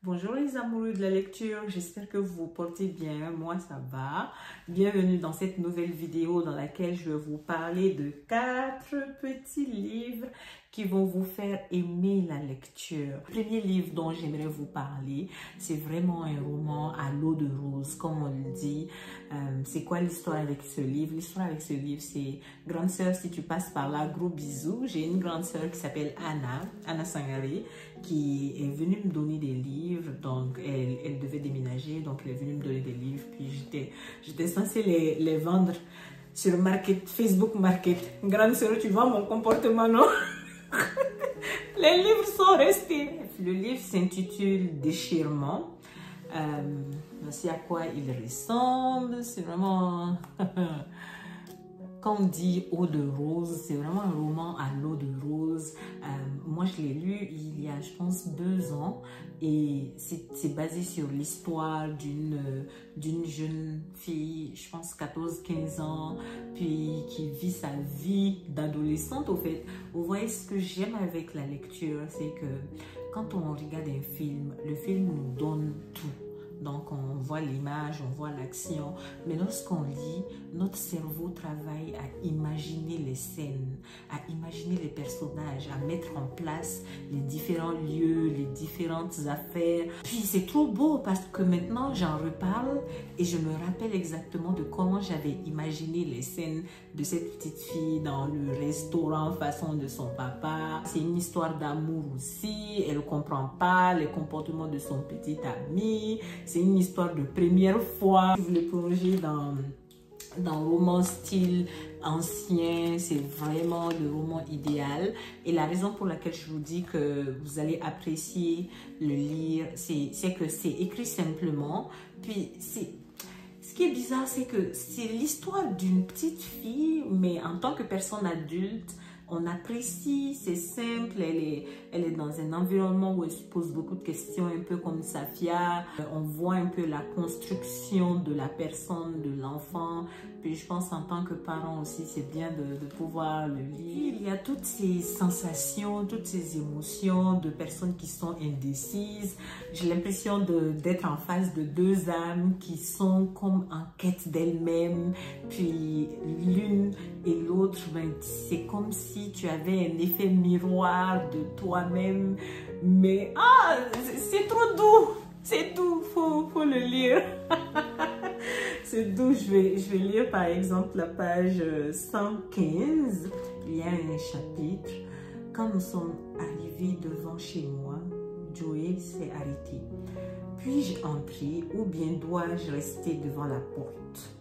Bonjour les amoureux de la lecture, j'espère que vous vous portez bien, moi ça va. Bienvenue dans cette nouvelle vidéo dans laquelle je vais vous parler de 4 petits livres qui vont vous faire aimer la lecture. Le premier livre dont j'aimerais vous parler, c'est vraiment un roman à l'eau de rose, comme on le dit. C'est quoi l'histoire avec ce livre? L'histoire avec ce livre, c'est grande sœur, si tu passes par là, gros bisous. J'ai une grande sœur qui s'appelle Anna Sangaré, qui est venue me donner des livres. Donc elle devait déménager, donc elle est venue me donner des livres, puis j'étais censée les vendre sur Facebook Market. Grande sœur, tu vois mon comportement, non? Les livres sont restés. Le livre s'intitule Déchirement. Voici à quoi il ressemble. C'est vraiment... Quand on dit eau de rose, c'est vraiment un roman à l'eau de rose. Moi, je l'ai lu il y a, je pense, 2 ans. Et c'est basé sur l'histoire d'une jeune fille, je pense 14-15 ans, puis qui vit sa vie d'adolescente, au fait. Vous voyez, ce que j'aime avec la lecture, c'est que quand on regarde un film, le film nous donne tout. Donc, on voit l'image, on voit l'action. Mais lorsqu'on lit, notre cerveau travaille à imaginer les scènes, à imaginer les personnages, à mettre en place les différents lieux, les différentes affaires. Puis, c'est trop beau parce que maintenant, j'en reparle et je me rappelle exactement de comment j'avais imaginé les scènes de cette petite fille dans le restaurant façon de son papa. C'est une histoire d'amour aussi. Elle ne comprend pas les comportements de son petit ami. C'est une histoire de première fois. Je voulais plonger dans le roman style ancien. C'est vraiment le roman idéal. Et la raison pour laquelle je vous dis que vous allez apprécier le lire, c'est que c'est écrit simplement. Puis ce qui est bizarre, c'est que c'est l'histoire d'une petite fille, mais en tant que personne adulte, on apprécie, c'est simple, elle est dans un environnement où elle se pose beaucoup de questions, un peu comme Safia. On voit un peu la construction de la personne, de l'enfant. Puis je pense en tant que parent aussi, c'est bien de pouvoir le lire. Il y a toutes ces sensations, toutes ces émotions de personnes qui sont indécises. J'ai l'impression d'être en face de 2 âmes qui sont comme en quête d'elles-mêmes. Puis l'une et l'autre, ben, c'est comme si tu avais un effet miroir de toi-même. Mais c'est trop doux, c'est doux, faut le lire. C'est doux. Je vais lire par exemple la page 115. Il y a un chapitre. Quand nous sommes arrivés devant chez moi, Joey s'est arrêté. Puis-je entrer ou bien dois-je rester devant la porte?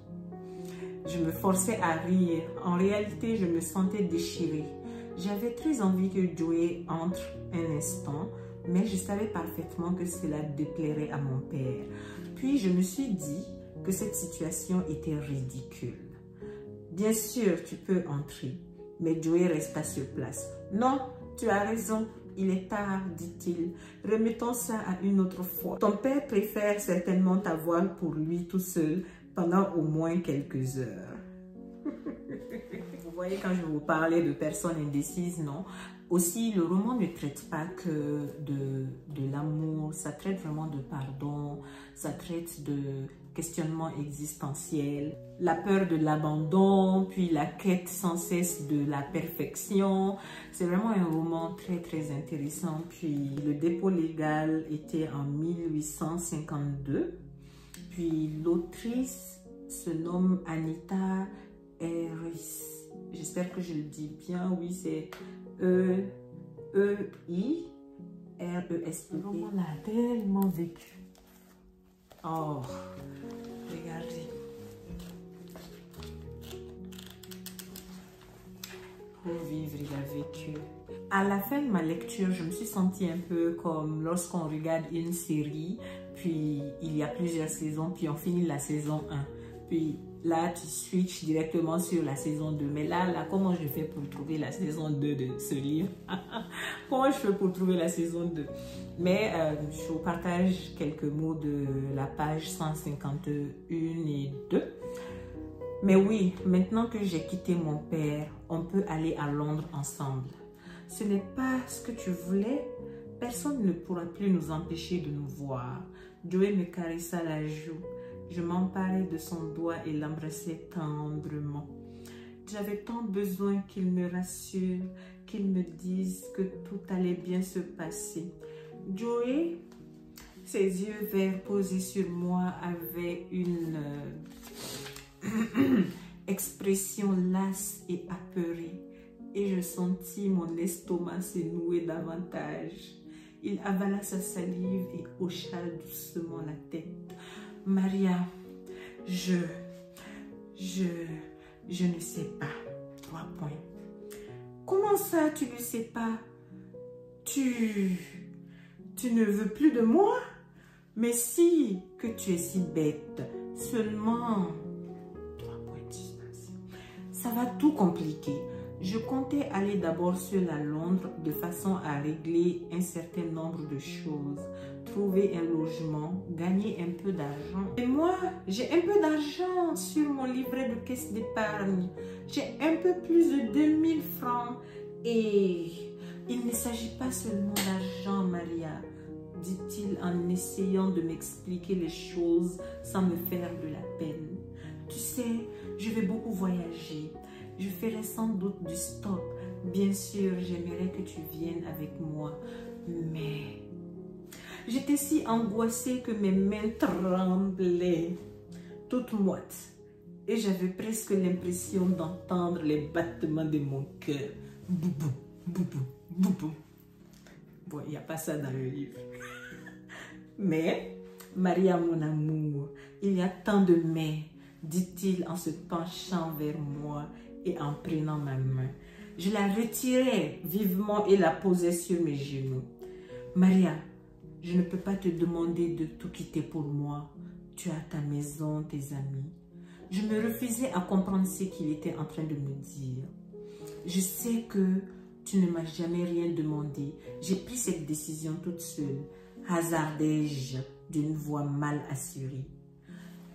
Je me forçais à rire. En réalité, je me sentais déchirée. J'avais très envie que Joey entre un instant, mais je savais parfaitement que cela déplairait à mon père. Puis je me suis dit que cette situation était ridicule. Bien sûr, tu peux entrer, mais Joey resta sur place. Non, tu as raison. Il est tard, dit-il. Remettons ça à une autre fois. Ton père préfère certainement t'avoir pour lui tout seul pendant au moins quelques heures. Vous voyez, quand je vous parlais de personnes indécises, non? Aussi, le roman ne traite pas que de l'amour, ça traite vraiment de pardon, ça traite de questionnement existentiel, la peur de l'abandon, puis la quête sans cesse de la perfection. C'est vraiment un roman très très intéressant. Puis le dépôt légal était en 1852. Puis l'autrice se nomme Anita Eris. J'espère que je le dis bien. Oui, c'est E-I-R-E-S-E. On a tellement vécu. Oh, regardez. Pour vivre, il a vécu. À la fin de ma lecture, je me suis sentie un peu comme lorsqu'on regarde une série, puis il y a plusieurs saisons, puis on finit la saison 1. Puis là, tu switches directement sur la saison 2. Mais là, comment je fais pour trouver la saison 2 de ce livre? Comment je fais pour trouver la saison 2? Mais je vous partage quelques mots de la page 151 et 2. Mais oui, maintenant que j'ai quitté mon père, on peut aller à Londres ensemble. Ce n'est pas ce que tu voulais, Personne ne pourra plus nous empêcher de nous voir. Joey me caressa la joue. Je m'emparai de son doigt et l'embrassai tendrement. J'avais tant besoin qu'il me rassure, qu'il me dise que tout allait bien se passer. Joey, ses yeux verts posés sur moi avaient une expression lasse et apeurée, et je sentis mon estomac se nouer davantage. Il avala sa salive et hocha doucement la tête. Maria, je ne sais pas. 3 points. Comment ça, tu ne sais pas? Tu ne veux plus de moi? Mais si, que tu es si bête. Seulement 3 points. Ça va tout compliquer. Je comptais aller d'abord seule à Londres de façon à régler un certain nombre de choses, trouver un logement, gagner un peu d'argent. Et moi, j'ai un peu d'argent sur mon livret de caisse d'épargne. J'ai un peu plus de 2000 francs. Et il ne s'agit pas seulement d'argent, Maria, dit-il en essayant de m'expliquer les choses sans me faire de la peine. Tu sais, je vais beaucoup voyager. Je ferai sans doute du stop. Bien sûr, j'aimerais que tu viennes avec moi. Mais j'étais si angoissée que mes mains tremblaient, toutes moites. Et j'avais presque l'impression d'entendre les battements de mon cœur. Boubou, boubou, boubou. Bon, il n'y a pas ça dans le livre. Mais, Maria, mon amour, il y a tant de mais, dit-il en se penchant vers moi et en prenant ma main. Je la retirai vivement et la posai sur mes genoux. Maria, je ne peux pas te demander de tout quitter pour moi. Tu as ta maison, tes amis. Je me refusais à comprendre ce qu'il était en train de me dire. Je sais que tu ne m'as jamais rien demandé. J'ai pris cette décision toute seule. Hasardai-je d'une voix mal assurée.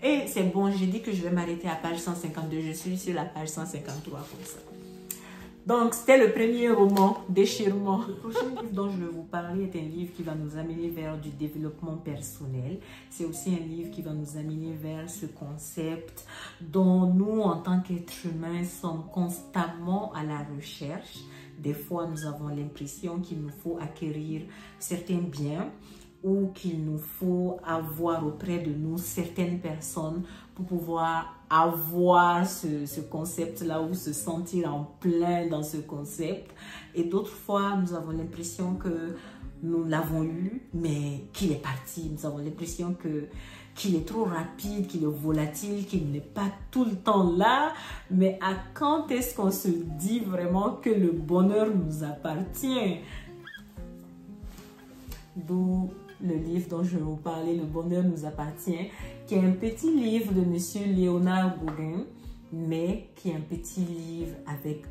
Et c'est bon, j'ai dit que je vais m'arrêter à page 152. Je suis sur la page 153 comme ça. Donc, c'était le premier roman, Déchirement. Le prochain livre dont je vais vous parler est un livre qui va nous amener vers du développement personnel. C'est aussi un livre qui va nous amener vers ce concept dont nous, en tant qu'êtres humains, sommes constamment à la recherche. Des fois, nous avons l'impression qu'il nous faut acquérir certains biens ou qu'il nous faut avoir auprès de nous certaines personnes pour pouvoir avoir ce concept-là ou se sentir en plein dans ce concept. Et d'autres fois, nous avons l'impression que nous l'avons eu, mais qu'il est parti. Nous avons l'impression qu'il est trop rapide, qu'il est volatile, qu'il n'est pas tout le temps là. Mais à quand est-ce qu'on se dit vraiment que le bonheur nous appartient? D'où le livre dont je vais vous parler, Le bonheur nous appartient, qui est un petit livre de Monsieur Léonard Gauguin, mais qui est un petit livre avec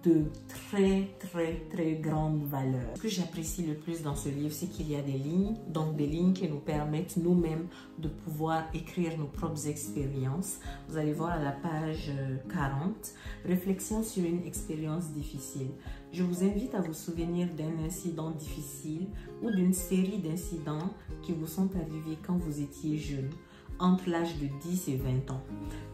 de très grandes valeurs. Ce que j'apprécie le plus dans ce livre, c'est qu'il y a des lignes, donc des lignes qui nous permettent nous-mêmes de pouvoir écrire nos propres expériences. Vous allez voir à la page 40, réflexion sur une expérience difficile. Je vous invite à vous souvenir d'un incident difficile ou d'une série d'incidents qui vous sont arrivés quand vous étiez jeune, entre l'âge de 10 et 20 ans.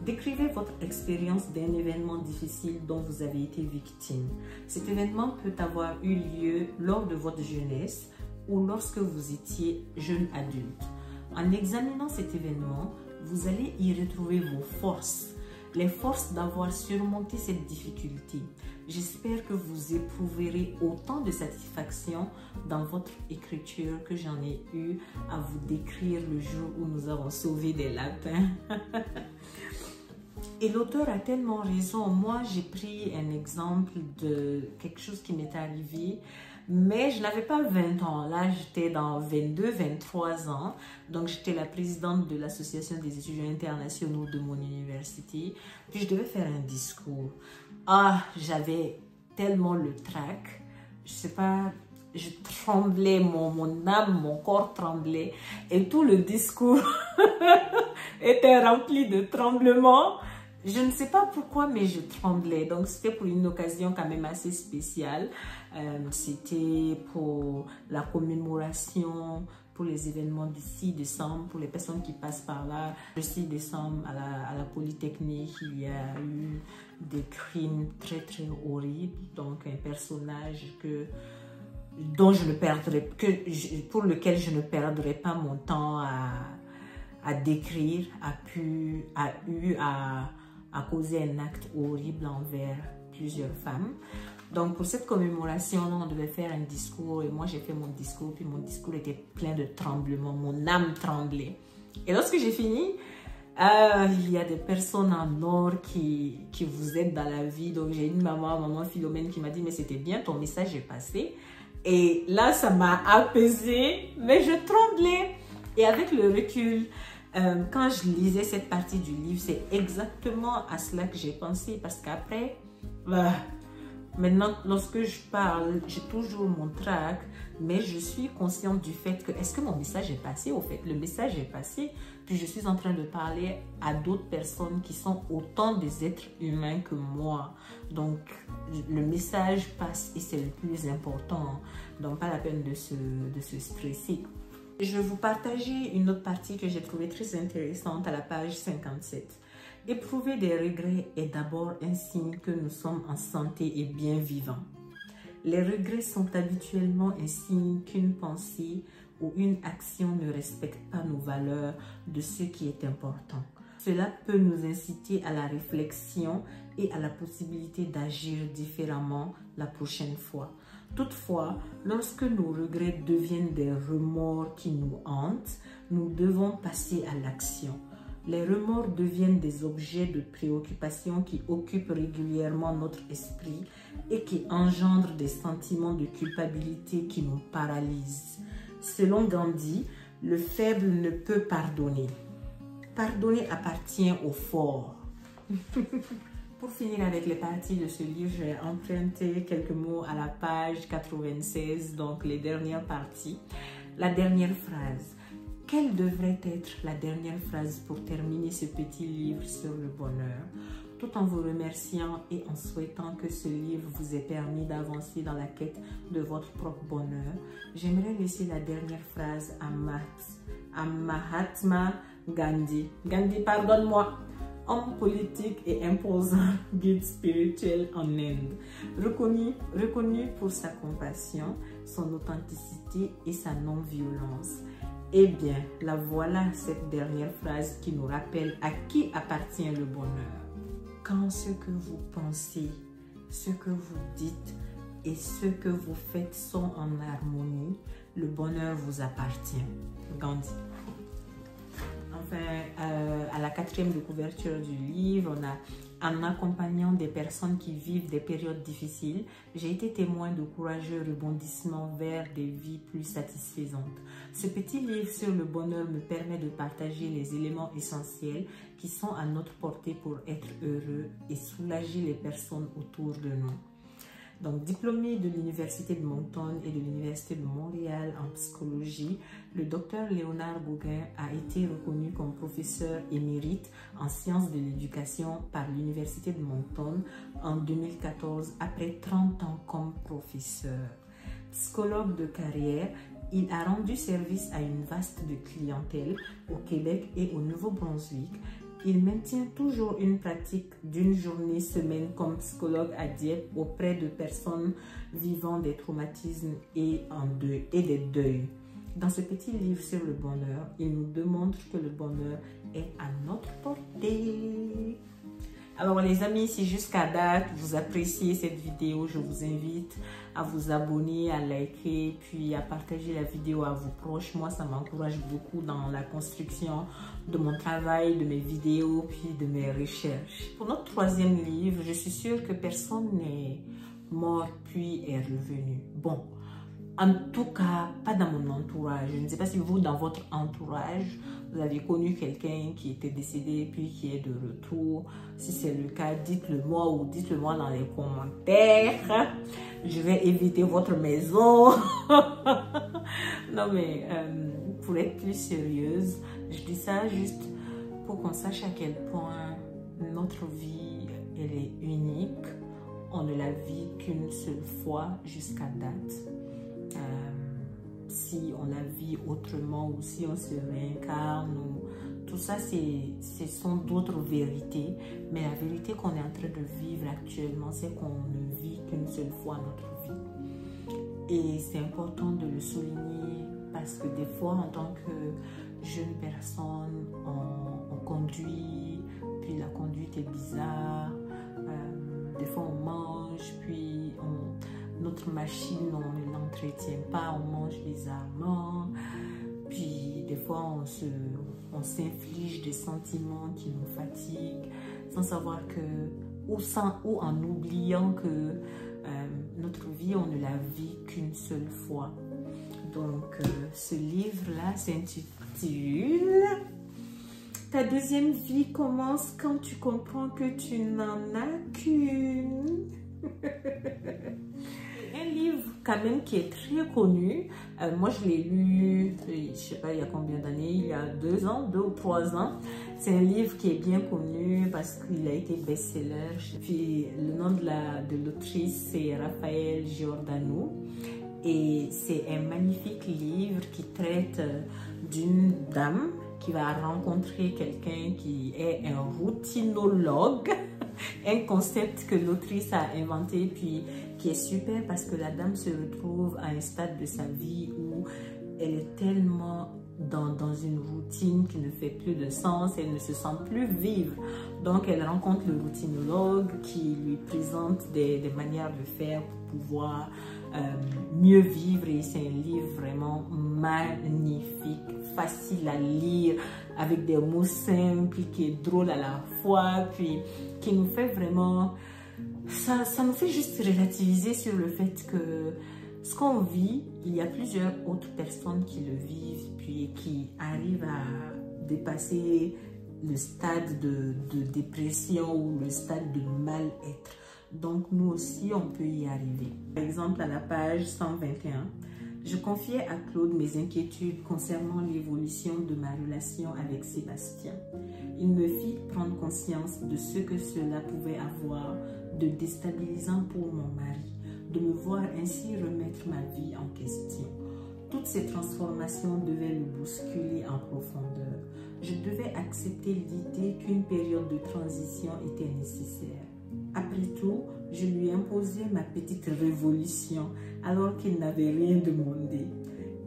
Décrivez votre expérience d'un événement difficile dont vous avez été victime. Cet événement peut avoir eu lieu lors de votre jeunesse ou lorsque vous étiez jeune adulte. En examinant cet événement, vous allez y retrouver vos forces, les forces d'avoir surmonté cette difficulté. J'espère que vous éprouverez autant de satisfaction dans votre écriture que j'en ai eu à vous décrire le jour où nous avons sauvé des lapins. Et l'auteur a tellement raison. Moi, j'ai pris un exemple de quelque chose qui m'est arrivé, mais je n'avais pas 20 ans. Là, j'étais dans 22, 23 ans. Donc, j'étais la présidente de l'association des étudiants internationaux de mon université. Puis, je devais faire un discours. Ah, j'avais tellement le trac. Je sais pas, je tremblais, mon âme, mon corps tremblait. Et tout le discours était rempli de tremblements. Je ne sais pas pourquoi, mais je tremblais. Donc, c'était pour une occasion quand même assez spéciale. C'était pour la commémoration, pour les événements du 6 décembre, pour les personnes qui passent par là. Le 6 décembre, à la Polytechnique, il y a eu des crimes très, très horribles. Donc, un personnage pour lequel je ne perdrai pas mon temps à décrire, a eu à causer un acte horrible envers plusieurs femmes. Donc, pour cette commémoration, on devait faire un discours et moi, j'ai fait mon discours, puis mon discours était plein de tremblements, mon âme tremblait. Et lorsque j'ai fini, il y a des personnes en or qui vous aident dans la vie. Donc, j'ai une maman Philomène qui m'a dit, mais c'était bien, ton message est passé. Et là, ça m'a apaisée, mais je tremblais. Et avec le recul, quand je lisais cette partie du livre, c'est exactement à cela que j'ai pensé. Parce qu'après, maintenant, lorsque je parle, j'ai toujours mon trac, mais je suis consciente du fait que, est-ce que mon message est passé? Au fait, le message est passé, puis je suis en train de parler à d'autres personnes qui sont autant des êtres humains que moi. Donc, le message passe et c'est le plus important. Donc, pas la peine de se stresser. Je vais vous partager une autre partie que j'ai trouvée très intéressante à la page 57. Éprouver des regrets est d'abord un signe que nous sommes en santé et bien vivants. Les regrets sont habituellement un signe qu'une pensée ou une action ne respecte pas nos valeurs de ce qui est important. Cela peut nous inciter à la réflexion et à la possibilité d'agir différemment la prochaine fois. Toutefois, lorsque nos regrets deviennent des remords qui nous hantent, nous devons passer à l'action. Les remords deviennent des objets de préoccupation qui occupent régulièrement notre esprit et qui engendrent des sentiments de culpabilité qui nous paralysent. Selon Gandhi, le faible ne peut pardonner. Pardonner appartient au fort. Pour finir avec les parties de ce livre, j'ai emprunté quelques mots à la page 96, donc les dernières parties. La dernière phrase. Quelle devrait être la dernière phrase pour terminer ce petit livre sur le bonheur? Tout en vous remerciant et en souhaitant que ce livre vous ait permis d'avancer dans la quête de votre propre bonheur, j'aimerais laisser la dernière phrase à Mahatma Gandhi. Gandhi, pardonne-moi. Homme politique et imposant, guide spirituel en Inde. Reconnu pour sa compassion, son authenticité et sa non-violence. Eh bien, la voilà cette dernière phrase qui nous rappelle à qui appartient le bonheur. Quand ce que vous pensez, ce que vous dites et ce que vous faites sont en harmonie, le bonheur vous appartient. Gandhi. Enfin, à la 4e de couverture du livre, on a en accompagnant des personnes qui vivent des périodes difficiles, j'ai été témoin de courageux rebondissements vers des vies plus satisfaisantes. Ce petit livre sur le bonheur me permet de partager les éléments essentiels qui sont à notre portée pour être heureux et soulager les personnes autour de nous. Donc, diplômé de l'Université de Moncton et de l'Université de Montréal en psychologie, le docteur Léonard Bouguin a été reconnu comme professeur émérite en sciences de l'éducation par l'Université de Moncton en 2014 après 30 ans comme professeur. Psychologue de carrière, il a rendu service à une vaste clientèle au Québec et au Nouveau-Brunswick. Il maintient toujours une pratique d'une journée-semaine comme psychologue à Dieppe auprès de personnes vivant des traumatismes et des deuils. Dans ce petit livre sur le bonheur, il nous démontre que le bonheur est à notre portée. Alors les amis, si jusqu'à date vous appréciez cette vidéo, je vous invite à vous abonner, à liker, puis à partager la vidéo à vos proches. Moi, ça m'encourage beaucoup dans la construction de mon travail, de mes vidéos, puis de mes recherches. Pour notre 3e livre, je suis sûre que personne n'est mort puis est revenu. Bon, en tout cas, pas dans mon entourage. Je ne sais pas si vous, dans votre entourage, vous avez connu quelqu'un qui était décédé puis qui est de retour. Si c'est le cas, dites-le moi ou dites-le moi dans les commentaires. Je vais éviter votre maison. Non mais, pour être plus sérieuse, je dis ça juste pour qu'on sache à quel point notre vie, elle est unique. On ne la vit qu'une seule fois jusqu'à date. Si on la vit autrement ou si on se réincarne, tout ça, ce sont d'autres vérités. Mais la vérité qu'on est en train de vivre actuellement, c'est qu'on ne vit qu'une seule fois notre vie. Et c'est important de le souligner parce que des fois, en tant que jeune personne, on conduit, puis la conduite est bizarre. Des fois, on mange, puis notre machine, on ne l'entretient pas, on mange bizarrement. Puis, des fois, on s'inflige des sentiments qui nous fatiguent, sans savoir que, ou en oubliant que notre vie, on ne la vit qu'une seule fois. Donc, ce livre-là s'intitule « Ta deuxième vie commence quand tu comprends que tu n'en as qu'une ». Un livre quand même qui est très connu. Moi, je l'ai lu, je ne sais pas il y a combien d'années, il y a 2 ans, 2 ou 3 ans. C'est un livre qui est bien connu parce qu'il a été best-seller. Puis le nom de l'autrice, c'est Raphaël Giordano. Et c'est un magnifique livre qui traite d'une dame qui va rencontrer quelqu'un qui est un routinologue. Un concept que l'autrice a inventé puis qui est super parce que la dame se retrouve à un stade de sa vie où elle est tellement dans une routine qui ne fait plus de sens, elle ne se sent plus vivre. Donc elle rencontre le routinologue qui lui présente des manières de faire pour pouvoir mieux vivre et c'est un livre vraiment magnifique, facile à lire, avec des mots simples, qui est drôle à la fois, puis qui nous fait vraiment... Ça nous fait juste relativiser sur le fait que ce qu'on vit, il y a plusieurs autres personnes qui le vivent, puis qui arrivent à dépasser le stade de dépression ou le stade de mal-être. Donc, nous aussi, on peut y arriver. Par exemple, à la page 121, je confiais à Claude mes inquiétudes concernant l'évolution de ma relation avec Sébastien. Il me fit prendre conscience de ce que cela pouvait avoir de déstabilisant pour mon mari, de me voir ainsi remettre ma vie en question. Toutes ces transformations devaient le bousculer en profondeur. Je devais accepter l'idée qu'une période de transition était nécessaire. Après tout, je lui imposais ma petite révolution alors qu'il n'avait rien demandé.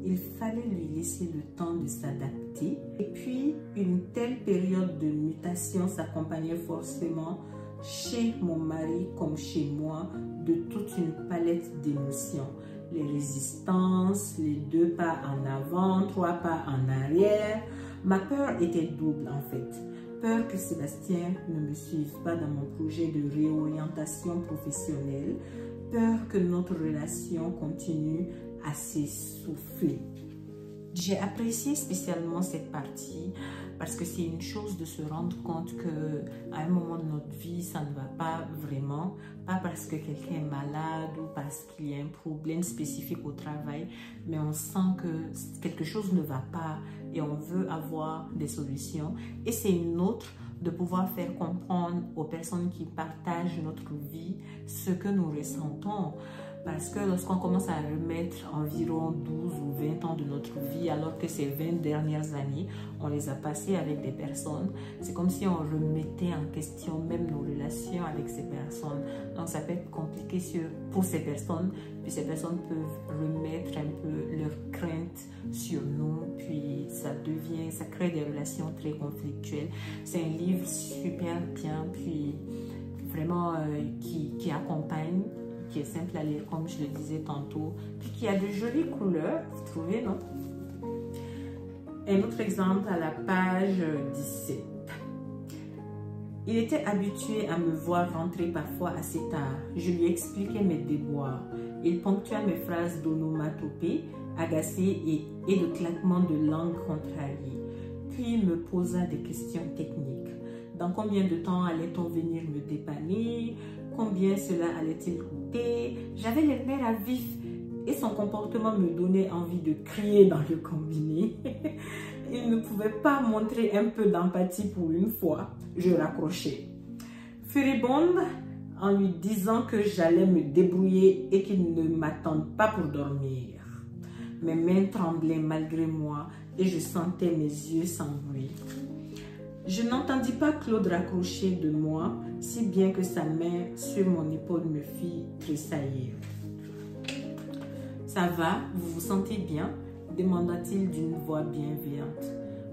Il fallait lui laisser le temps de s'adapter. Et puis, une telle période de mutation s'accompagnait forcément chez mon mari comme chez moi de toute une palette d'émotions. Les résistances, les 2 pas en avant, 3 pas en arrière. Ma peur était double en fait. Peur que Sébastien ne me suive pas dans mon projet de réorientation professionnelle. Peur que notre relation continue à s'essouffler. J'ai apprécié spécialement cette partie parce que c'est une chose de se rendre compte qu'à un moment de notre vie, ça ne va pas vraiment. Pas parce que quelqu'un est malade ou parce qu'il y a un problème spécifique au travail, mais on sent que quelque chose ne va pas et on veut avoir des solutions. Et c'est une autre de pouvoir faire comprendre aux personnes qui partagent notre vie ce que nous ressentons. Parce que lorsqu'on commence à remettre environ 12 ou 20 ans de notre vie, alors que ces 20 dernières années, on les a passées avec des personnes, c'est comme si on remettait en question même nos relations avec ces personnes. Donc ça peut être compliqué pour ces personnes, puis ces personnes peuvent remettre un peu leurs craintes sur nous, puis ça crée des relations très conflictuelles. C'est un livre super bien, puis vraiment qui accompagne, qui est simple à lire comme je le disais tantôt, puis qui a de jolies couleurs, vous trouvez, non? Un autre exemple à la page 17. Il était habitué à me voir rentrer parfois assez tard. Je lui expliquais mes déboires. Il ponctua mes phrases d'onomatopée, agacées et de claquements de langue contrariées. Puis il me posa des questions techniques. Dans combien de temps allait-on venir me dépanner? Combien cela allait-il coûter? J'avais les nerfs à vif et son comportement me donnait envie de crier dans le combiné. Il ne pouvait pas montrer un peu d'empathie pour une fois. Je raccrochais. furibonde en lui disant que j'allais me débrouiller et qu'il ne m'attende pas pour dormir. Mes mains tremblaient malgré moi et je sentais mes yeux s'embrouiller. Je n'entendis pas Claude raccrocher de moi, si bien que sa main sur mon épaule me fit tressaillir. « Ça va, vous vous sentez bien ?» demanda-t-il d'une voix bienveillante.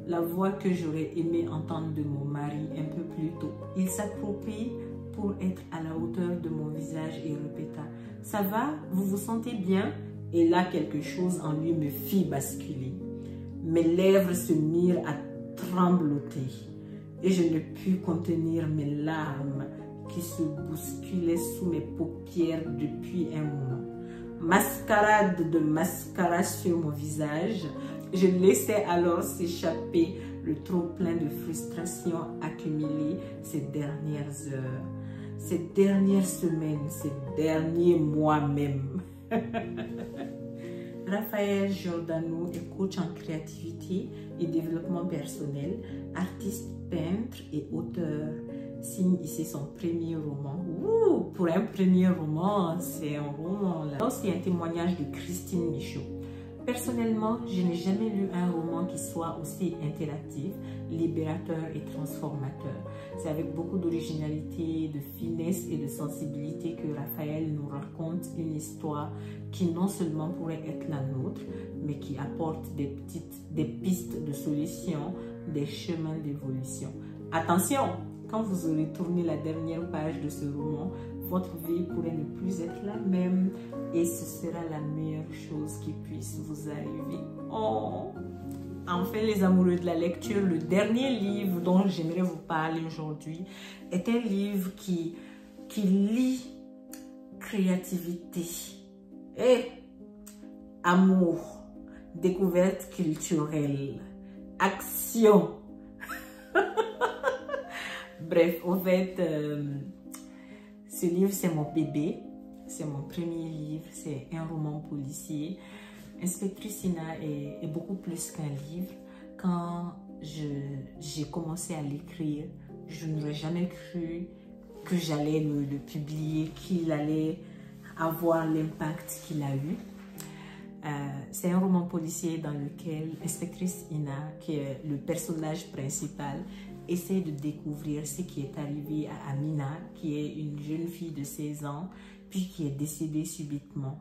La voix que j'aurais aimé entendre de mon mari un peu plus tôt. Il s'accroupit pour être à la hauteur de mon visage et répéta « Ça va, vous vous sentez bien ?» Et là, quelque chose en lui me fit basculer. Mes lèvres se mirent à trembloter et je ne pus contenir mes larmes qui se bousculaient sous mes paupières depuis un moment. Mascarade de mascara sur mon visage, je laissais alors s'échapper le trop-plein de frustration accumulée ces dernières heures, ces dernières semaines, ces derniers mois même. Raphaël Giordano est coach en créativité et développement personnel, artiste, peintre et auteur. Signe ici son premier roman. Ouh, pour un premier roman, c'est un roman là. C'est un témoignage de Christine Michaud. Personnellement, je n'ai jamais lu un roman qui soit aussi interactif, libérateur et transformateur. C'est avec beaucoup d'originalité, de finesse et de sensibilité que Raphaël nous raconte une histoire qui non seulement pourrait être la nôtre, mais qui apporte des pistes de solutions, des chemins d'évolution. Attention, quand vous aurez tourné la dernière page de ce roman, votre vie pourrait ne plus être la même et ce sera la meilleure chose qui puisse vous arriver. Oh! Enfin, les amoureux de la lecture, le dernier livre dont j'aimerais vous parler aujourd'hui est un livre qui lie créativité et amour, découverte culturelle, action. Bref, en fait, ce livre, c'est mon bébé. C'est mon premier livre. C'est un roman policier. Inspectrice Ina est beaucoup plus qu'un livre. Quand j'ai commencé à l'écrire, je n'aurais jamais cru que j'allais le publier, qu'il allait avoir l'impact qu'il a eu. C'est un roman policier dans lequel Inspectrice Ina, qui est le personnage principal, essaie de découvrir ce qui est arrivé à Amina, qui est une jeune fille de 16 ans, puis qui est décédée subitement.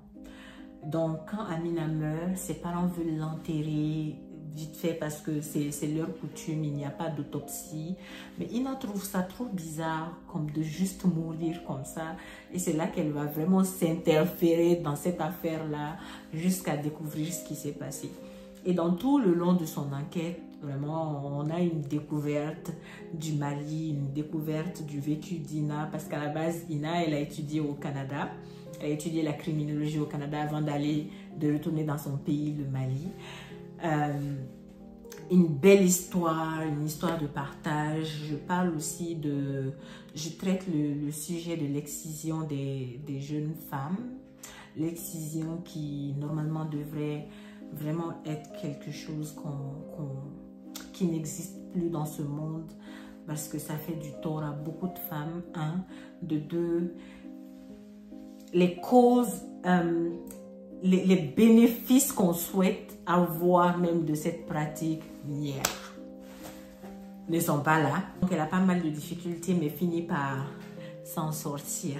Donc, quand Amina meurt, ses parents veulent l'enterrer vite fait parce que c'est leur coutume, il n'y a pas d'autopsie. Mais Ina trouve ça trop bizarre, comme de juste mourir comme ça. Et c'est là qu'elle va vraiment s'interférer dans cette affaire-là jusqu'à découvrir ce qui s'est passé. Et dans tout le long de son enquête, vraiment, on a une découverte du Mali, une découverte du vécu d'Ina, parce qu'à la base, Ina, elle a étudié au Canada. Elle a étudié la criminologie au Canada avant de retourner dans son pays, le Mali. Une belle histoire, une histoire de partage. Je parle aussi je traite le sujet de l'excision des jeunes femmes. L'excision qui, normalement, devrait vraiment être quelque chose qui n'existe plus dans ce monde parce que ça fait du tort à beaucoup de femmes, un. De deux, les causes, les bénéfices qu'on souhaite avoir même de cette pratique ne sont pas là. Donc elle a pas mal de difficultés mais finit par s'en sortir.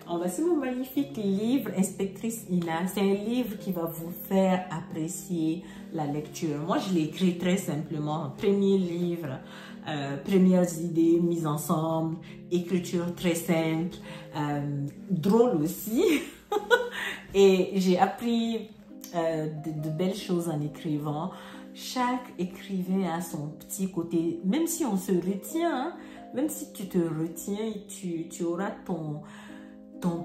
Voici mon magnifique livre Inspectrice Ina. C'est un livre qui va vous faire apprécier la lecture. Moi, je l'ai écrit très simplement. Premier livre, premières idées mises ensemble, écriture très simple, drôle aussi. Et j'ai appris de belles choses en écrivant. Chaque écrivain a son petit côté, même si on se retient, hein, même si tu te retiens, tu auras ton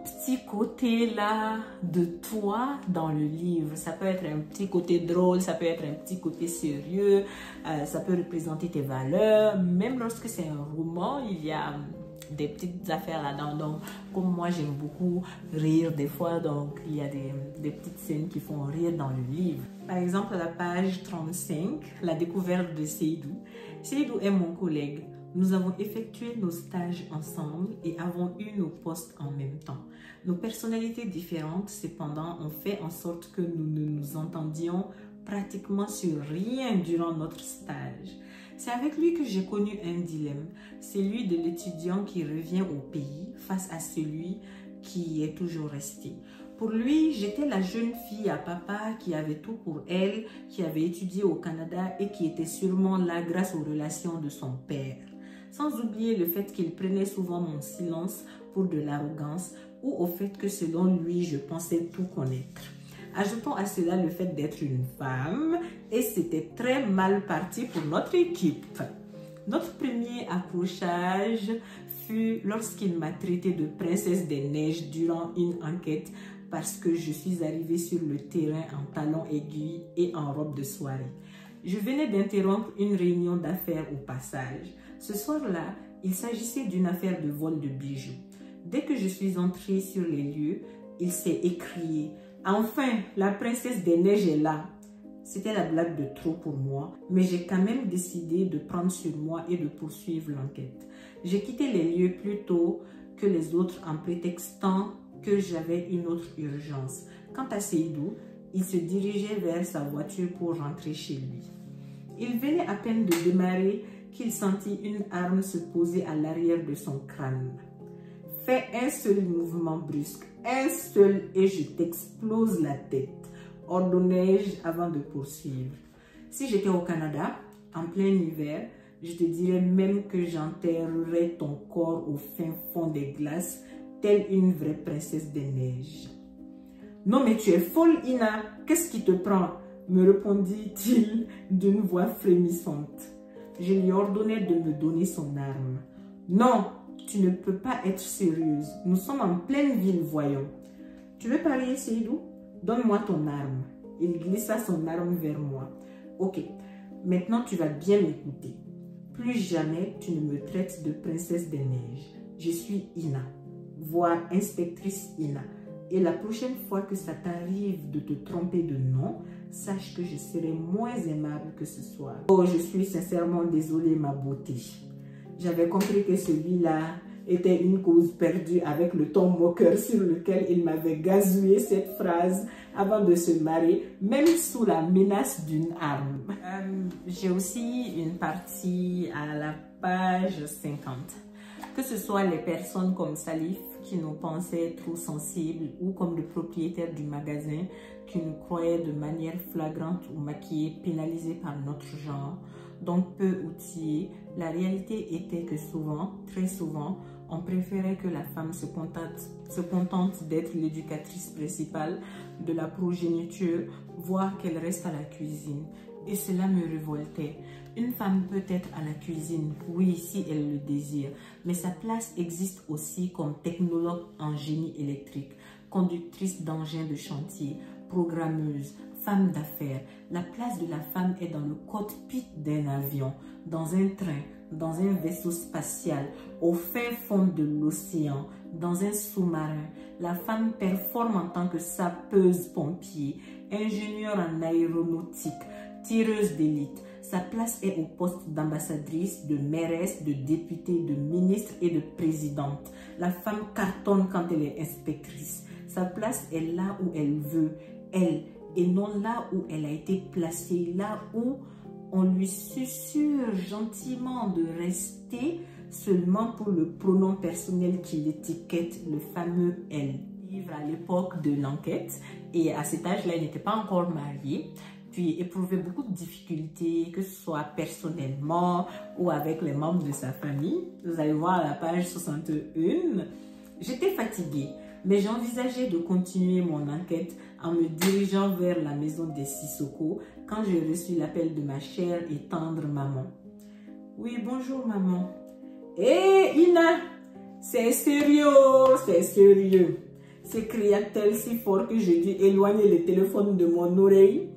petit côté là de toi dans le livre. Ça peut être un petit côté drôle, ça peut être un petit côté sérieux, ça peut représenter tes valeurs. Même lorsque c'est un roman, il y a des petites affaires là-dedans. Donc, comme moi, j'aime beaucoup rire des fois, donc il y a des petites scènes qui font rire dans le livre. Par exemple, à la page 35, la découverte de Seydou. Seydou est mon collègue. Nous avons effectué nos stages ensemble et avons eu nos postes en même temps. Nos personnalités différentes, cependant, ont fait en sorte que nous ne nous entendions pratiquement sur rien durant notre stage. C'est avec lui que j'ai connu un dilemme, celui de l'étudiant qui revient au pays face à celui qui est toujours resté. Pour lui, j'étais la jeune fille à papa qui avait tout pour elle, qui avait étudié au Canada et qui était sûrement là grâce aux relations de son père. Sans oublier le fait qu'il prenait souvent mon silence pour de l'arrogance ou au fait que selon lui, je pensais tout connaître. Ajoutons à cela le fait d'être une femme et c'était très mal parti pour notre équipe. Notre premier accrochage fut lorsqu'il m'a traité de princesse des neiges durant une enquête parce que je suis arrivée sur le terrain en talons aiguilles et en robe de soirée. Je venais d'interrompre une réunion d'affaires au passage. Ce soir-là, il s'agissait d'une affaire de vol de bijoux. Dès que je suis entrée sur les lieux, il s'est écrié « Enfin, la princesse des neiges est là !» C'était la blague de trop pour moi, mais j'ai quand même décidé de prendre sur moi et de poursuivre l'enquête. J'ai quitté les lieux plus tôt que les autres en prétextant que j'avais une autre urgence. Quant à Seydou, il se dirigeait vers sa voiture pour rentrer chez lui. Il venait à peine de démarrer qu'il sentit une arme se poser à l'arrière de son crâne. « Fais un seul mouvement brusque, un seul et je t'explose la tête », ordonnai-je avant de poursuivre. Si j'étais au Canada, en plein hiver, je te dirais même que j'enterrerais ton corps au fin fond des glaces, telle une vraie princesse des neiges. « Non mais tu es folle, Ina, qu'est-ce qui te prend ?» me répondit-il d'une voix frémissante. Je lui ordonnai de me donner son arme. « Non, tu ne peux pas être sérieuse. Nous sommes en pleine ville, voyons. »« Tu veux parier, Seydou? Donne-moi ton arme. » Il glissa son arme vers moi. « Ok, maintenant tu vas bien m'écouter. Plus jamais tu ne me traites de princesse des neiges. Je suis Ina, voire inspectrice Ina. Et la prochaine fois que ça t'arrive de te tromper de nom, sache que je serai moins aimable que ce soir. Oh, je suis sincèrement désolée, ma beauté. J'avais compris que celui-là était une cause perdue avec le ton moqueur sur lequel il m'avait gazouillé cette phrase avant de se marier, même sous la menace d'une arme. J'ai aussi une partie à la page 50. Que ce soit les personnes comme Salif qui nous pensaient trop sensibles ou comme le propriétaire du magasin qui nous croyait de manière flagrante ou maquillée, pénalisés par notre genre, donc peu outillés, la réalité était que souvent, très souvent, on préférait que la femme se contente d'être l'éducatrice principale de la progéniture, voire qu'elle reste à la cuisine. Et cela me révoltait. Une femme peut être à la cuisine, oui, si elle le désire, mais sa place existe aussi comme technologue en génie électrique, conductrice d'engins de chantier, programmeuse, femme d'affaires. La place de la femme est dans le cockpit d'un avion, dans un train, dans un vaisseau spatial, au fin fond de l'océan, dans un sous-marin. La femme performe en tant que sapeuse pompier, ingénieure en aéronautique, tireuse d'élite. Sa place est au poste d'ambassadrice, de mairesse, de députée, de ministre et de présidente. La femme cartonne quand elle est inspectrice. Sa place est là où elle veut, elle, et non là où elle a été placée, là où on lui susurre gentiment de rester seulement pour le pronom personnel qui l'étiquette, le fameux « elle ». Livre à l'époque de l'enquête et à cet âge-là, il n'était pas encore marié. Puis éprouvait beaucoup de difficultés, que ce soit personnellement ou avec les membres de sa famille. Vous allez voir à la page 61. J'étais fatiguée, mais j'envisageais de continuer mon enquête en me dirigeant vers la maison des Sissoko quand j'ai reçu l'appel de ma chère et tendre maman. « Oui, bonjour maman. »« Hé Ina, c'est sérieux, c'est sérieux !» s'écria-t-elle si fort que j'ai dû éloigner le téléphone de mon oreille.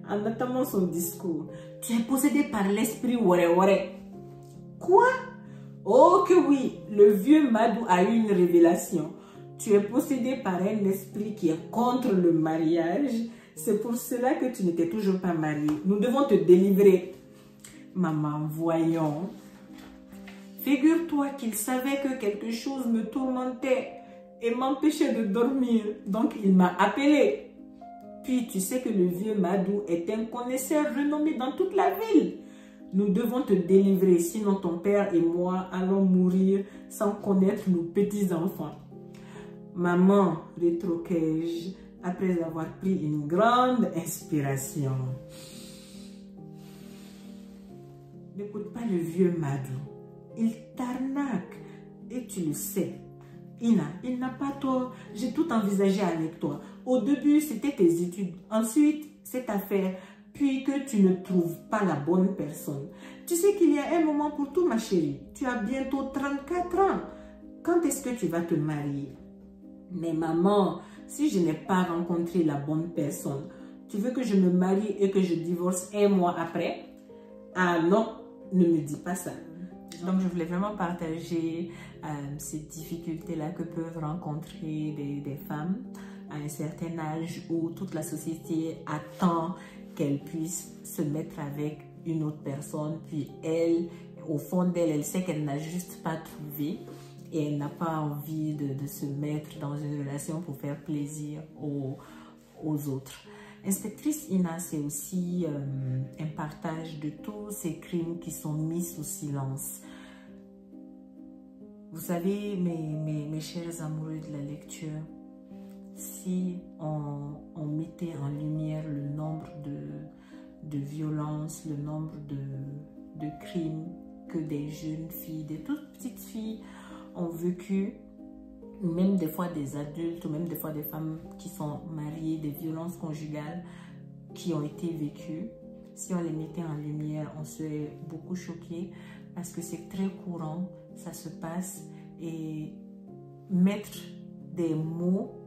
En attendant son discours, « Tu es possédé par l'esprit Wore-Wore. »« Quoi? » ?»« Oh que oui, le vieux Madou a eu une révélation. Tu es possédé par un esprit qui est contre le mariage. C'est pour cela que tu n'étais toujours pas marié. Nous devons te délivrer. » « Maman, voyons. » Figure-toi qu'il savait que quelque chose me tourmentait et m'empêchait de dormir. Donc, il m'a appelé. Puis, tu sais que le vieux Madou est un connaisseur renommé dans toute la ville. Nous devons te délivrer, sinon ton père et moi allons mourir sans connaître nos petits-enfants. Maman, rétroquai-je, après avoir pris une grande inspiration. N'écoute pas le vieux Madou. Il t'arnaque et tu le sais. Ina, il n'a pas tort. J'ai tout envisagé avec toi. Au début, c'était tes études. Ensuite, cette affaire. Puis que tu ne trouves pas la bonne personne. Tu sais qu'il y a un moment pour tout, ma chérie. Tu as bientôt 34 ans. Quand est-ce que tu vas te marier? Mais maman, si je n'ai pas rencontré la bonne personne, tu veux que je me marie et que je divorce un mois après? Ah non, ne me dis pas ça. Donc, je voulais vraiment partager ces difficultés-là que peuvent rencontrer des femmes à un certain âge où toute la société attend qu'elle puisse se mettre avec une autre personne. Puis elle, au fond d'elle, elle sait qu'elle n'a juste pas trouvé et elle n'a pas envie de se mettre dans une relation pour faire plaisir aux autres. Inspectrice Ina, c'est aussi un partage de tous ces crimes qui sont mis sous silence. Vous savez, mes chers amoureux de la lecture, si on mettait en lumière le nombre de violences, le nombre de crimes que des jeunes filles, des toutes petites filles ont vécu, même des fois des adultes ou même des fois des femmes qui sont mariées, des violences conjugales qui ont été vécues, si on les mettait en lumière, on serait beaucoup choqués parce que c'est très courant, ça se passe, et mettre des mots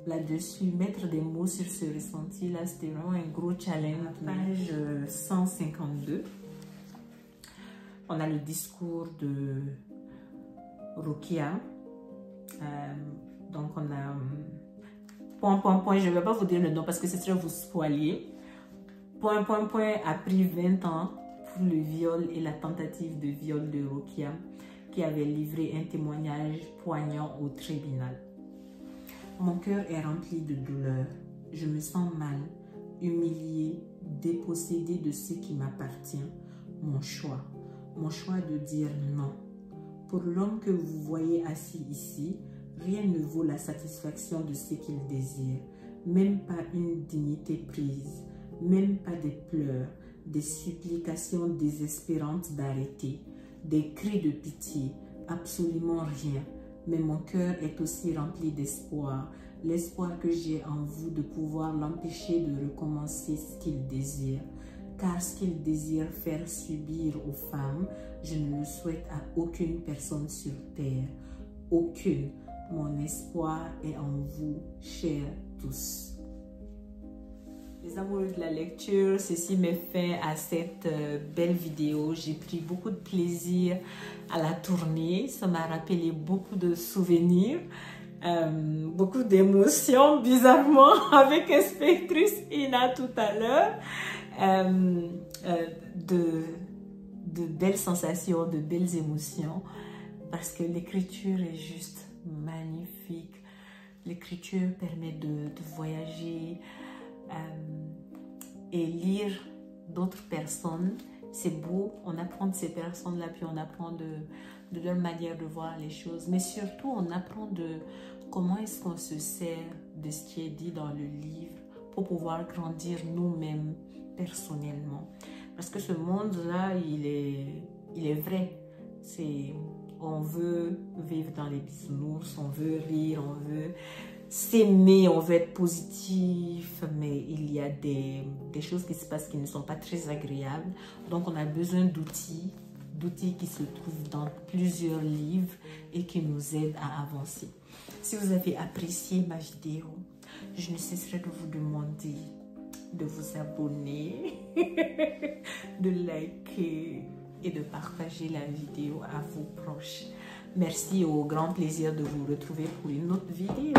là-dessus, mettre des mots sur ce ressenti-là, c'était vraiment un gros challenge. Page 152, on a le discours de Rokia. Donc on a je ne vais pas vous dire le nom parce que c'est sûr vous spoiler. A pris 20 ans pour le viol et la tentative de viol de Rokia, qui avait livré un témoignage poignant au tribunal. Mon cœur est rempli de douleur. Je me sens mal, humiliée, dépossédée de ce qui m'appartient. Mon choix de dire non. Pour l'homme que vous voyez assis ici, rien ne vaut la satisfaction de ce qu'il désire, même pas une dignité prise, même pas des pleurs, des supplications désespérantes d'arrêter, des cris de pitié, absolument rien. Mais mon cœur est aussi rempli d'espoir, l'espoir que j'ai en vous de pouvoir l'empêcher de recommencer ce qu'il désire. Car ce qu'il désire faire subir aux femmes, je ne le souhaite à aucune personne sur terre. Aucune. Mon espoir est en vous, chers tous. Les amoureux de la lecture, ceci met fin à cette belle vidéo. J'ai pris beaucoup de plaisir à la tourner. Ça m'a rappelé beaucoup de souvenirs, beaucoup d'émotions, bizarrement, avec Inspectrice Ina tout à l'heure. De belles sensations, de belles émotions, parce que l'écriture est juste magnifique. L'écriture permet de voyager et lire d'autres personnes. C'est beau, on apprend de ces personnes-là, puis on apprend de leur manière de voir les choses, mais surtout on apprend de comment est-ce qu'on se sert de ce qui est dit dans le livre pour pouvoir grandir nous-mêmes personnellement. Parce que ce monde-là, il est vrai. On veut vivre dans les bisounours, on veut rire, on veut s'aimer, on veut être positif, mais il y a des choses qui se passent qui ne sont pas très agréables. Donc on a besoin d'outils qui se trouvent dans plusieurs livres et qui nous aident à avancer. Si vous avez apprécié ma vidéo, je ne cesserai de vous demander de vous abonner, de liker et de partager la vidéo à vos proches. Merci, au grand plaisir de vous retrouver pour une autre vidéo.